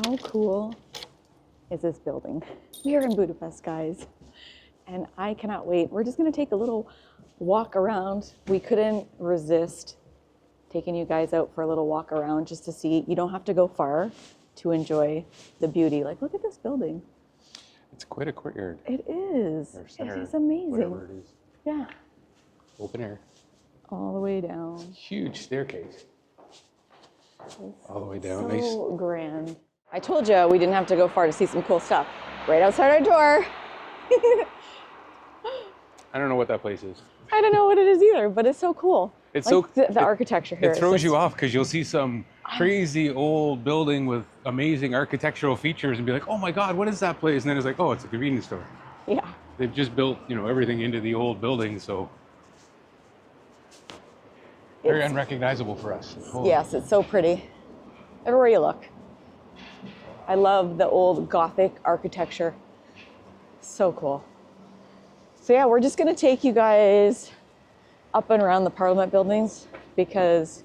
How cool is this building? We are in Budapest, guys, and I cannot wait. We're just gonna take a little walk around. We couldn't resist taking you guys out for a little walk around just to see. You don't have to go far to enjoy the beauty. Like, look at this building. It's quite a courtyard. It is. Or center, it is amazing. whatever it is. Yeah. Open air. All the way down. Huge staircase. All the way down. So Nice. grand. I told you we didn't have to go far to see some cool stuff. Right outside our door. I don't know what that place is. I don't know what it is either, but it's so cool. It's like so the architecture here. It throws you off because you'll see some crazy old building with amazing architectural features and be like, oh my God, what is that place? And then it's like, oh, it's a convenience store. Yeah. They've just built, everything into the old building, so very unrecognizable for us. Yes, it's so pretty. Everywhere you look. I love the old Gothic architecture. So cool. So yeah, we're just gonna take you guys up and around the Parliament buildings because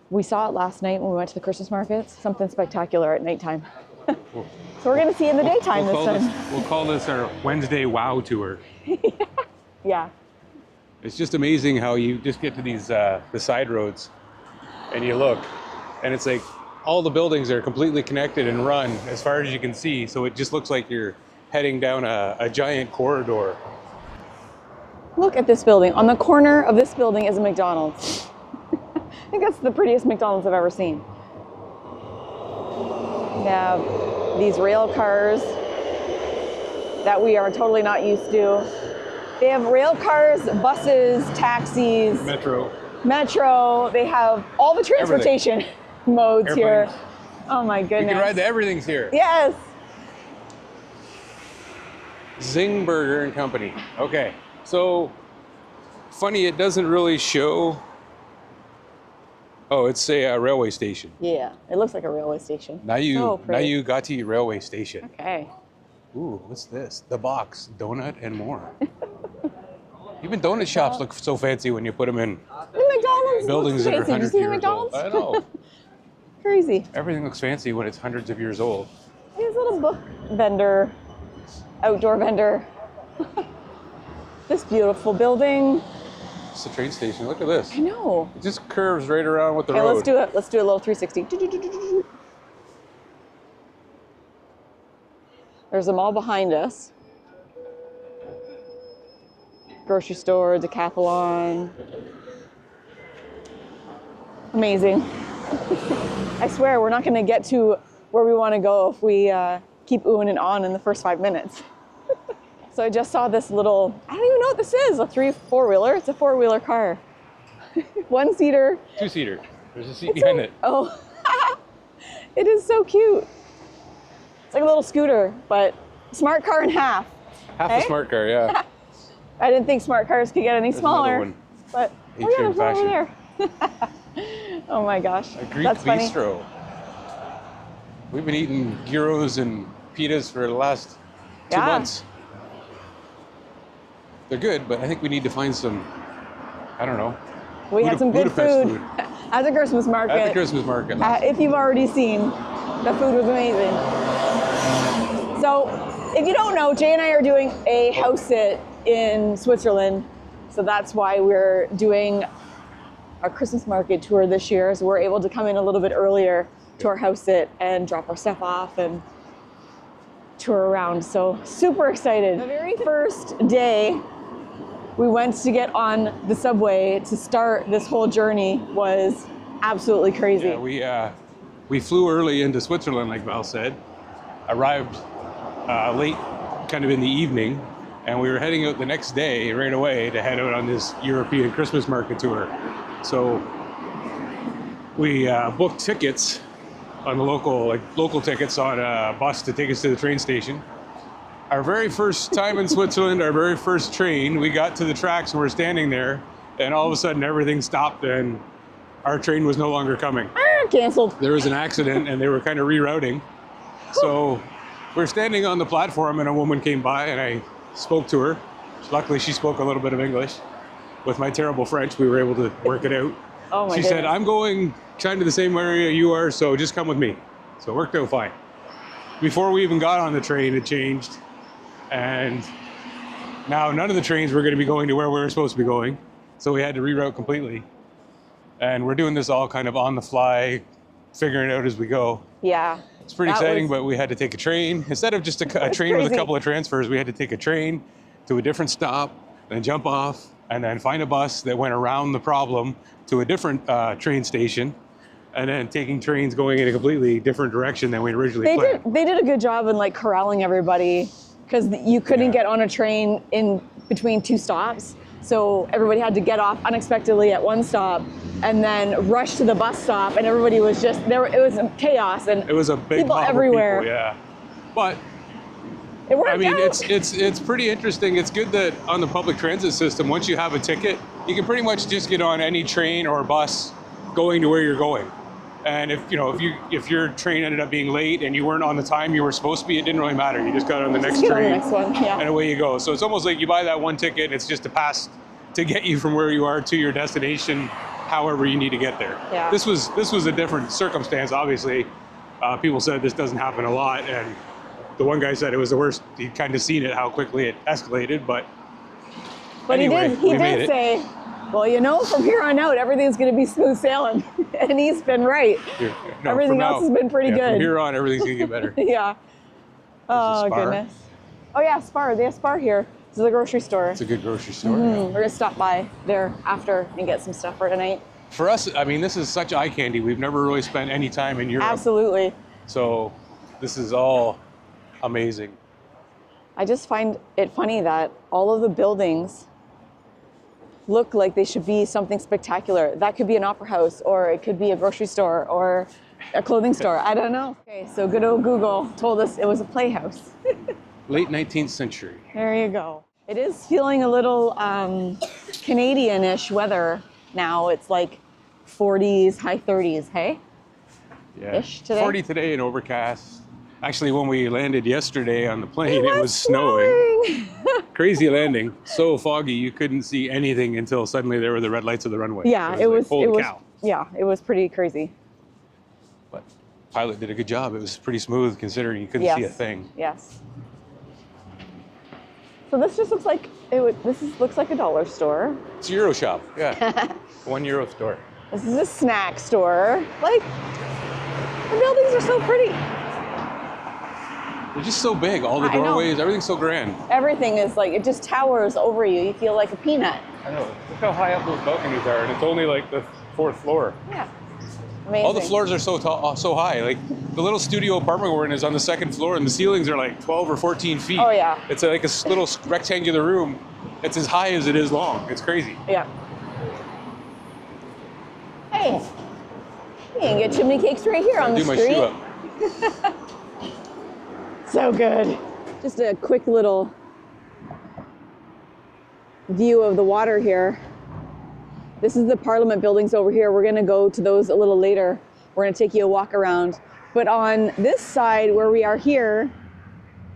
we saw it last night when we went to the Christmas markets. Something spectacular at nighttime. So we're gonna see it in the daytime this time. We'll call this our Wednesday Wow Tour. Yeah. It's just amazing how you just get to these the side roads and you look and it's like all the buildings are completely connected and run as far as you can see. So it just looks like you're heading down a giant corridor. Look at this building. On the corner of this building is a McDonald's. I think that's the prettiest McDonald's I've ever seen. They have these rail cars that we are totally not used to. They have rail cars, buses, taxis, metro. They have all the transportation modes here. Oh my goodness. You can ride the everything's here. Yes. Zing Burger and Company. Okay, so funny, it doesn't really show. Oh, it's a railway station. Yeah, it looks like a railway station. Nayugati Railway Station. Okay. Ooh, what's this? The Box, donut and more. Even donut shops look so fancy when you put them in McDonald's buildings that are fancy. hundreds Did you see of years old. McDonald's? I know. Crazy. Everything looks fancy when it's hundreds of years old. Here's a little book vendor, outdoor vendor. This beautiful building. It's the train station. Look at this. I know. It just curves right around with the road. Okay, let's do it. Let's do a little 360. There's a mall behind us. Grocery store, Decathlon. Amazing. I swear we're not going to get to where we want to go if we keep oohing and on in the first 5 minutes. So I just saw this little, I don't even know what this is, a 4-wheeler. It's a 4-wheeler car. 1-seater. 2-seater. There's a seat behind it. Oh, it is so cute. It's like a little scooter, but smart car in half. Half a smart car, yeah. I didn't think smart cars could get any smaller, but oh yeah, there's one over there. Oh my gosh, a Greek that's funny. bistro. We've been eating gyros and pitas for the last 2 months. They're good, but I think we need to find some, I don't know. We had some good food at the Christmas market. At the Christmas market. If you've already seen, the food was amazing. So, if you don't know, Jay and I are doing a house sit in Switzerland. So that's why we're doing our Christmas market tour this year. So we're able to come in a little bit earlier to our house sit and drop our stuff off and tour around. So super excited. The very first day we went to get on the subway to start this whole journey was absolutely crazy. Yeah, we flew early into Switzerland, like Val said, arrived late, kind of in the evening, and we were heading out the next day right away to head out on this European Christmas market tour. So we booked tickets on the local tickets on a bus to take us to the train station. Our very first time in Switzerland, our very first train, we got to the tracks and we're standing there, and all of a sudden everything stopped and our train was no longer coming. Canceled. There was an accident and they were kind of rerouting. So we're standing on the platform and a woman came by and I spoke to her. Luckily she spoke a little bit of English. With my terrible French, we were able to work it out. Oh my She said, I'm going kind of the same area you are, so just come with me. So it worked out fine. Before we even got on the train, it changed. And now none of the trains were going to be going to where we were supposed to be going. So we had to reroute completely. And we're doing this all kind of on the fly, figuring it out as we go. Yeah. It's pretty exciting, but we had to take a train. Instead of just a train with a couple of transfers, we had to take a train to a different stop, then jump off, and then find a bus that went around the problem to a different train station, and then taking trains going in a completely different direction than we originally planned. They did a good job in like corralling everybody, because you couldn't get on a train in between two stops. So everybody had to get off unexpectedly at one stop and then rush to the bus stop, and everybody was just there. It was chaos, and it was a big people everywhere. People, yeah, but it worked I mean, out. it's pretty interesting. It's good that on the public transit system, once you have a ticket, you can pretty much just get on any train or bus going to where you're going. And if your train ended up being late and you weren't on the time you were supposed to be, it didn't really matter. You just got on the next train, on the next one, yeah. And away you go. So it's almost like you buy that one ticket, and it's just a pass to get you from where you are to your destination, however you need to get there. Yeah. This was a different circumstance. Obviously, people said this doesn't happen a lot, and the one guy said it was the worst. He'd kind of seen it, how quickly it escalated, but anyway, he did say, well, from here on out, everything's going to be smooth sailing. And he's been right. Everything else has been pretty good. From here on, everything's going to get better. Yeah. Oh, goodness. Oh, yeah, Spar. They have Spar here. This is a grocery store. It's a good grocery store. Mm-hmm. Yeah. We're going to stop by there after and get some stuff for tonight. For us, I mean, this is such eye candy. We've never really spent any time in Europe. Absolutely. So this is all amazing. I just find it funny that all of the buildings look like they should be something spectacular. That could be an opera house, or it could be a grocery store, or a clothing store. I don't know. Okay, so good old Google told us it was a playhouse. Late 19th century. There you go. It is feeling a little Canadian-ish weather now. It's like 40s, high 30s, hey? Yeah. Ish today. 40 today and overcast. Actually, when we landed yesterday on the plane, it was snowing. Crazy landing. So foggy, you couldn't see anything until suddenly there were the red lights of the runway. Yeah, it was. Holy cow. Yeah, it was pretty crazy. But pilot did a good job. It was pretty smooth considering you couldn't see a thing. Yes. So this just looks like looks like a dollar store. It's a Euro shop. Yeah. €1 store. This is a snack store. Like, the buildings are so pretty. They're just so big. All the doorways, everything's so grand. Everything is like, it just towers over you. You feel like a peanut. I know. Look how high up those balconies are, and it's only like the 4th floor. Yeah. Amazing. All the floors are so tall, so high. Like the little studio apartment we're in is on the 2nd floor, and the ceilings are like 12 or 14 feet. Oh yeah. It's like a little rectangular room. It's as high as it is long. It's crazy. Yeah. Hey, you can get chimney cakes right here on the street. Do my shoe up. So good. Just a quick little view of the water here. This is the Parliament buildings over here. We're gonna go to those a little later. We're gonna take you a walk around. But on this side where we are here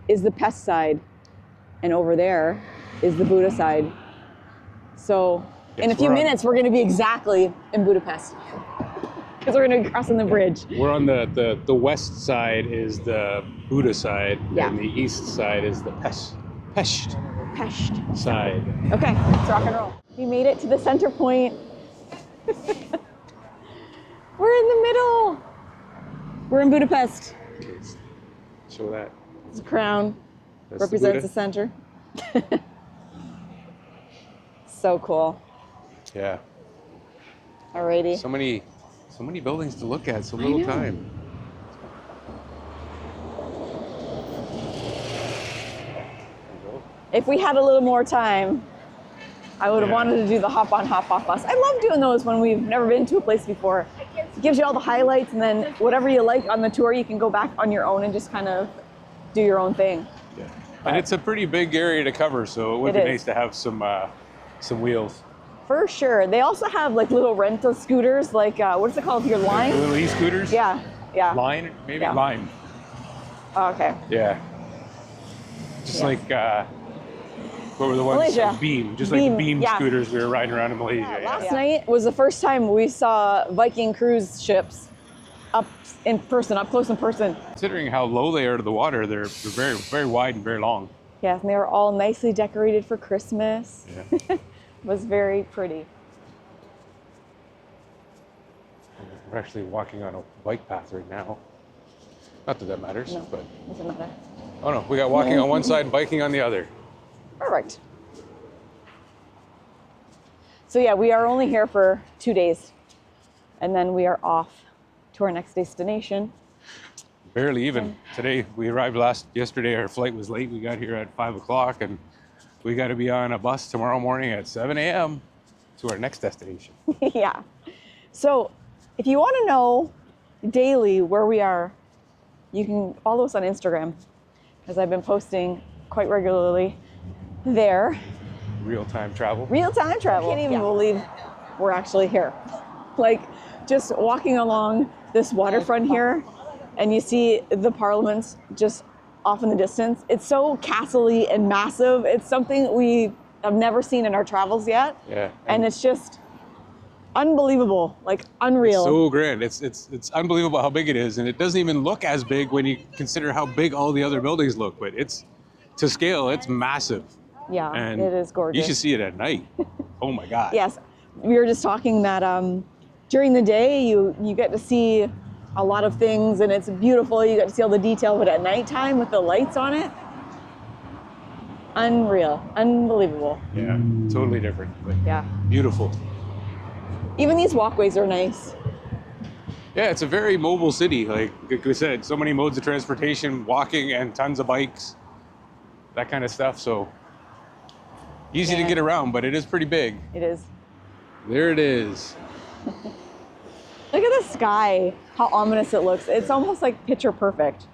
is the Pest side. And over there is the Buda side. So in a few minutes, we're gonna be exactly in Budapest. Because we're gonna be crossing the bridge. We're on the west side is the Buda side, and the east side is the Pest side. Okay, let's rock and roll. We made it to the center point. We're in the middle. We're in Budapest. Show that. This crown represents the center. So cool. Yeah. Alrighty. So many buildings to look at, so little time. If we had a little more time, I would have wanted to do the hop-on, hop-off bus. I love doing those when we've never been to a place before. It gives you all the highlights, and then whatever you like on the tour, you can go back on your own and just kind of do your own thing. Yeah. And it's a pretty big area to cover, so it would be nice to have some wheels. For sure. They also have like little rental scooters, like what's it called here, Line? The little e-scooters? Yeah. Line, maybe? Yeah. Line. Oh, okay. Yeah. Just like, what were the ones? Malaysia. Beam. Just like the Beam scooters we were riding around in Malaysia. Last night was the first time we saw Viking cruise ships. up in person, up close in person. Considering how low they are to the water, they're very, very wide and very long. Yes, and they were all nicely decorated for Christmas. Yeah. It was very pretty. We're actually walking on a bike path right now. Not that that matters, No, but... doesn't matter. Oh no, we got walking on one side and biking on the other. Perfect. So yeah, we are only here for 2 days, and then we are off to our next destination. Barely even. Today, we arrived yesterday, our flight was late. We got here at 5 o'clock, and we got to be on a bus tomorrow morning at 7 a.m. to our next destination. Yeah. So if you want to know daily where we are, you can follow us on Instagram, because I've been posting quite regularly there. Real-time travel. Real-time travel. I can't even believe we're actually here. Like, just walking along this waterfront here, and you see the Parliaments just off in the distance. It's so castle-y and massive. It's something we have never seen in our travels yet. Yeah. And it's just unbelievable, like unreal. It's so grand. It's unbelievable how big it is, and it doesn't even look as big when you consider how big all the other buildings look. But it's, to scale, it's massive. Yeah, And it is gorgeous. you should see it at night. Oh my God. Yes, we were just talking that during the day you get to see a lot of things, and it's beautiful. You get to see all the detail, but at nighttime with the lights on it, unreal, unbelievable. Yeah, totally different. But Yeah. beautiful. Even these walkways are nice. Yeah, it's a very mobile city. Like we said, so many modes of transportation, walking and tons of bikes, that kind of stuff. So easy to Yeah. get around, but it is pretty big. It is. There it is. Look at the sky, how ominous it looks. It's almost like picture perfect.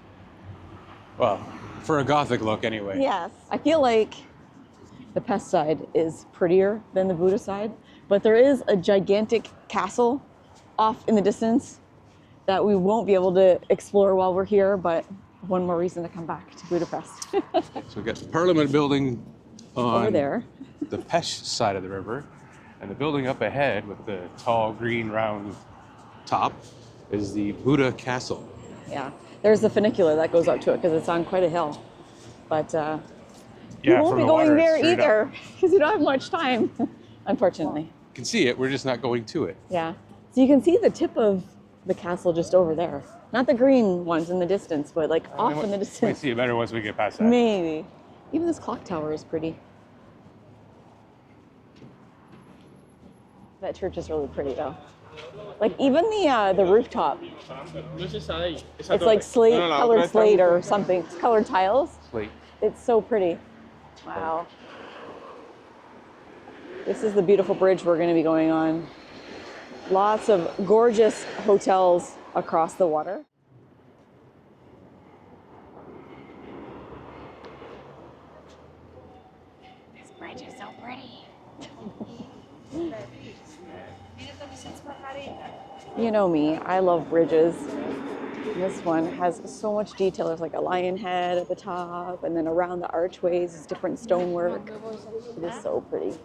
Well, for a Gothic look anyway. Yes. I feel like the Pest side is prettier than the Buda side, but there is a gigantic castle off in the distance that we won't be able to explore while we're here, but one more reason to come back to Budapest. So we got the Parliament building on Over there. the Pest side of the river, and the building up ahead with the tall green round top is the Buda Castle. Yeah. There's the funicular that goes up to it because it's on quite a hill. But we won't from be the going water, there it's straight either up. because we don't have much time, unfortunately. You can see it, we're just not going to it. Yeah. So you can see the tip of the castle just over there. Not the green ones in the distance, but like off in the Might distance. see it better once we get past that. Maybe. Even this clock tower is pretty. That church is really pretty though. Like even the rooftop. It's like slate, colored slate or something. It's colored tiles. Slate. It's so pretty. Wow. This is the beautiful bridge we're going to be going on. Lots of gorgeous hotels across the water. This bridge is so pretty. You know me, I love bridges. This one has so much detail. There's like a lion head at the top, and then around the archways is different stonework. It is so pretty.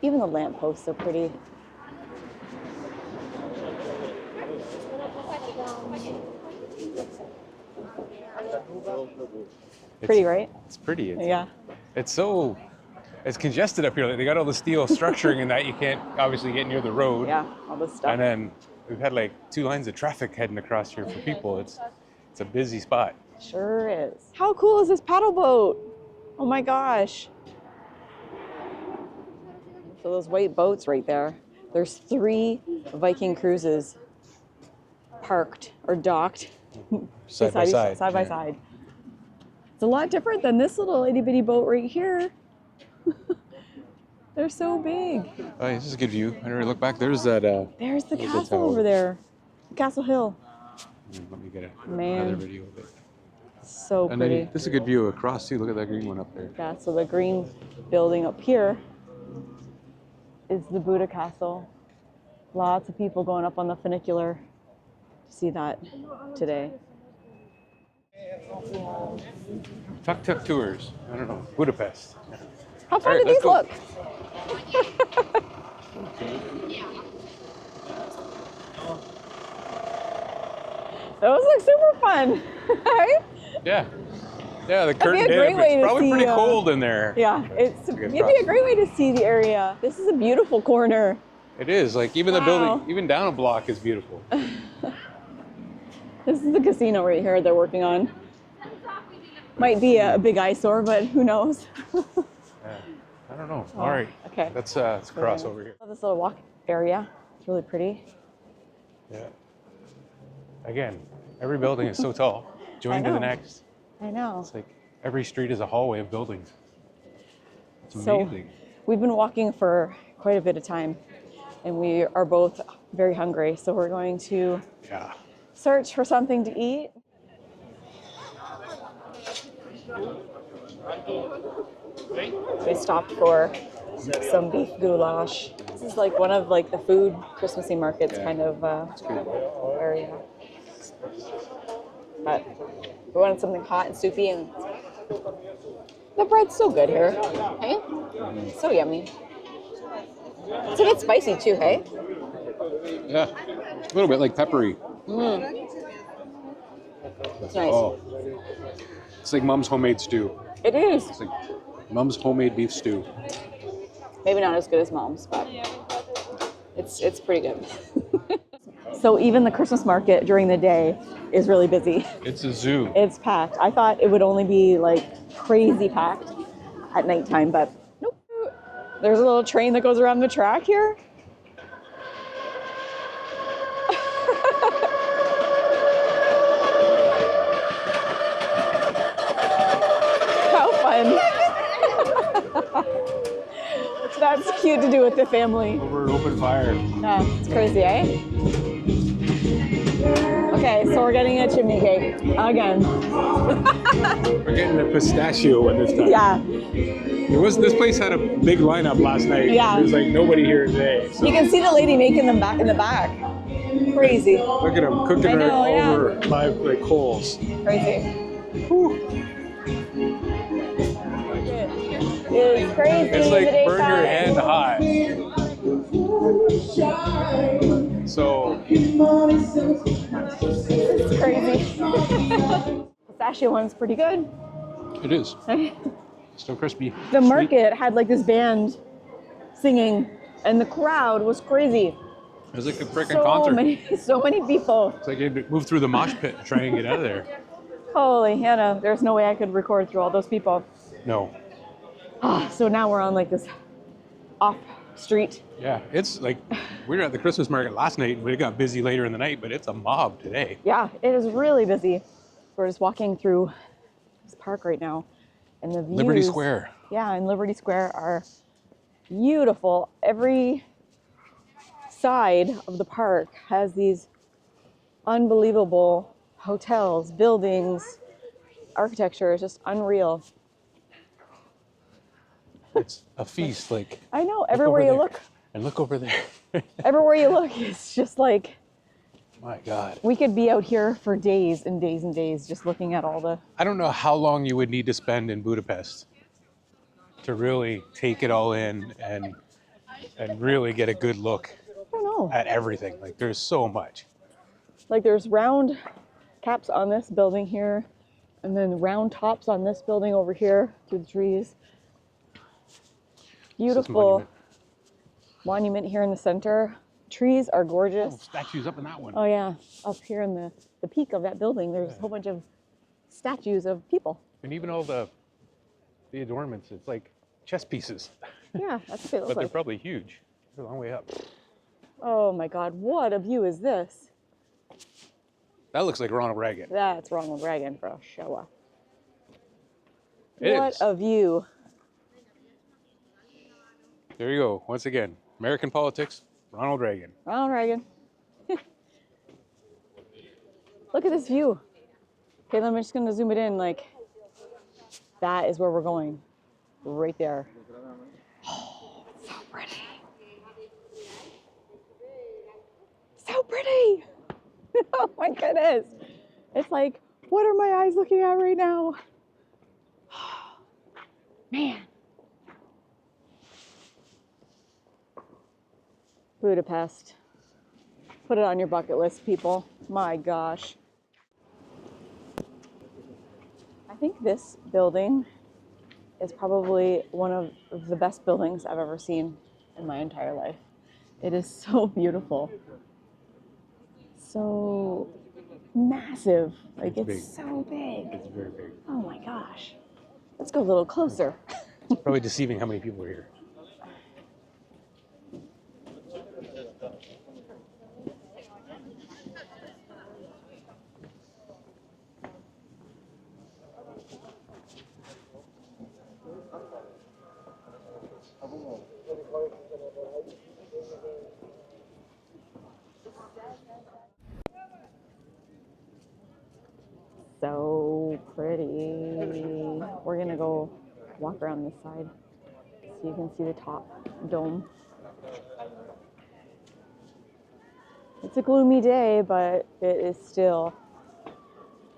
Even the lampposts are pretty. Pretty, right? It's pretty. Yeah. It's congested up here. Like, they got all the steel structuring in that you can't obviously get near the road. Yeah, all this stuff. And then we've had like 2 lines of traffic heading across here for people. It's a busy spot. Sure is. How cool is this paddle boat? Oh my gosh. So those white boats right there. There's 3 Viking cruises parked or docked Side by side. Side by side. It's a lot different than this little itty bitty boat right here. They're so big. Oh, yeah, this is a good view. I never look back. There's that. There's the There's the castle tower. over there. Castle Hill. Let me get Man. another video of it. So And pretty. then this is a good view across too. Look at that green one up there. Yeah, so the green building up here is the Buda Castle. Lots of people going up on the funicular to see that today. Tuk-tuk tours. I don't know. Budapest. How fun All do right, let's these go. look? Those look super fun, right? Yeah. Yeah, the That'd be curtained a in. great way It's to probably see. pretty cold in there. Yeah, it'd be a great way to see the area. This is a beautiful corner. It is. Like even the Wow. building, even down a block is beautiful. This is the casino right here they're working on. Might be a big eyesore, but who knows? Yeah. I don't know. All right. Okay. Let's cross over here. Love this little walk area. It's really pretty. Yeah. Again, every building is so tall. Join to the know. next. I know. It's like every street is a hallway of buildings. It's So amazing. we've been walking for quite a bit of time, and we are both very hungry. So we're going to search for something to eat. We stopped for some beef goulash. This is like one of like the food Christmassy markets kind of area. But we wanted something hot and soupy, and the bread's so good here. Hey? So yummy. It's a bit spicy too, hey? Yeah. A little bit like peppery. It's nice. Oh. It's like Mom's homemade stew. It is. It's like Mom's homemade beef stew. Maybe not as good as Mom's, but it's pretty good. So even the Christmas market during the day is really busy. It's a zoo. It's packed. I thought it would only be like crazy packed at nighttime, but nope. There's a little train that goes around the track here. How fun. That's cute to do with the family. Over an open fire. Yeah, it's crazy, eh? Okay, so we're getting a chimney cake again. We're getting a pistachio one this time. Yeah, This place had a big lineup last night. Yeah. There's like nobody here today. So you can see the lady making them back in the back. Crazy, look at them cooking I know, her yeah. over live like coals. crazy. Whew. It's crazy. It's like the burn your daytime. hand high. So It's crazy. Pistachio one's pretty good. it is. Still crispy. The sweet. market had like this band singing, and the crowd was crazy. It was like a freaking concert. So many people. It's like you had to move through the mosh pit to try and get out of there. Holy Hannah, there's no way I could record through all those people. No. So now we're on like this off street. Yeah, it's like we were at the Christmas market last night and we got busy later in the night, but it's a mob today. Yeah, it is really busy. We're just walking through this park right now, and the views. Liberty Square. Yeah, and Liberty Square are beautiful. Every side of the park has these unbelievable hotels, buildings, architecture is just unreal. It's a feast. Like I know, everywhere you look. And look over there. Everywhere you look, it's just like, My God. we could be out here for days and days and days just looking at all the... I don't know how long you would need to spend in Budapest to really take it all in and really get a good look I don't know. at everything. Like there's so much. Like there's round caps on this building here, and then round tops on this building over here through the trees. Beautiful monument here in the center. Trees are gorgeous. Oh, statues up in that one. Oh yeah, up here in the peak of that building, there's a whole bunch of statues of people. And even all the adornments, it's like chess pieces. Yeah, that's what they look But they're like. probably huge. They're a long way up. Oh my God, what a view is this? That looks like Ronald Reagan. That's Ronald Reagan for sure. It What is. a view. There you go. Once again, American politics, Ronald Reagan. Ronald Reagan. Look at this view. Okay, I'm just gonna zoom it in. Like, that is where we're going. Right there. Oh, it's so pretty. So pretty. Oh my goodness. It's like, what are my eyes looking at right now? Man. Budapest. Put it on your bucket list, people. My gosh. I think this building is probably one of the best buildings I've ever seen in my entire life. It is so beautiful. So massive. Like it's so big. It's very big. Oh my gosh. Let's go a little closer. It's probably deceiving how many people are here. So pretty. We're gonna go walk around this side so you can see the top dome. It's a gloomy day, but it is still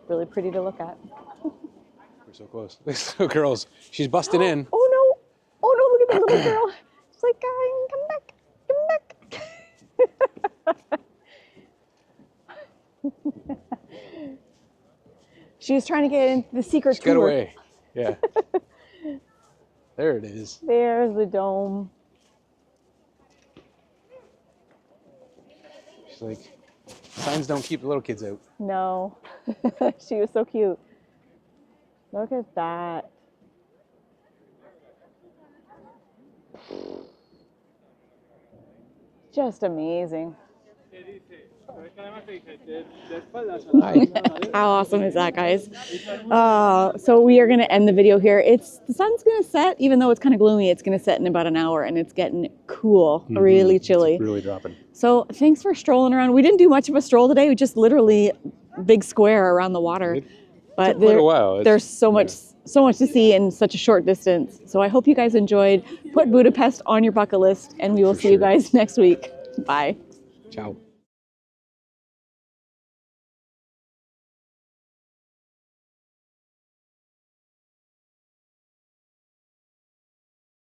really pretty to look at. We're so close. This little girl's, she's busting in. Oh no! Oh no, look at the little girl. She's like, come back, come back. She was trying to get into the secret tour. Get away. Yeah. There it is. There's the dome. She's like, signs don't keep the little kids out. No. She was so cute. Look at that. Just amazing. Hi. How awesome is that, guys? So we are going to end the video here. The sun's going to set, even though it's kind of gloomy. It's going to set in about an hour, and it's getting cool, really chilly. It's really dropping. So thanks for strolling around. We didn't do much of a stroll today. We just literally big square around the water. But quite a while. There's so much to see in such a short distance. So I hope you guys enjoyed. Put Budapest on your bucket list, and we will see you guys next week. Bye. Ciao.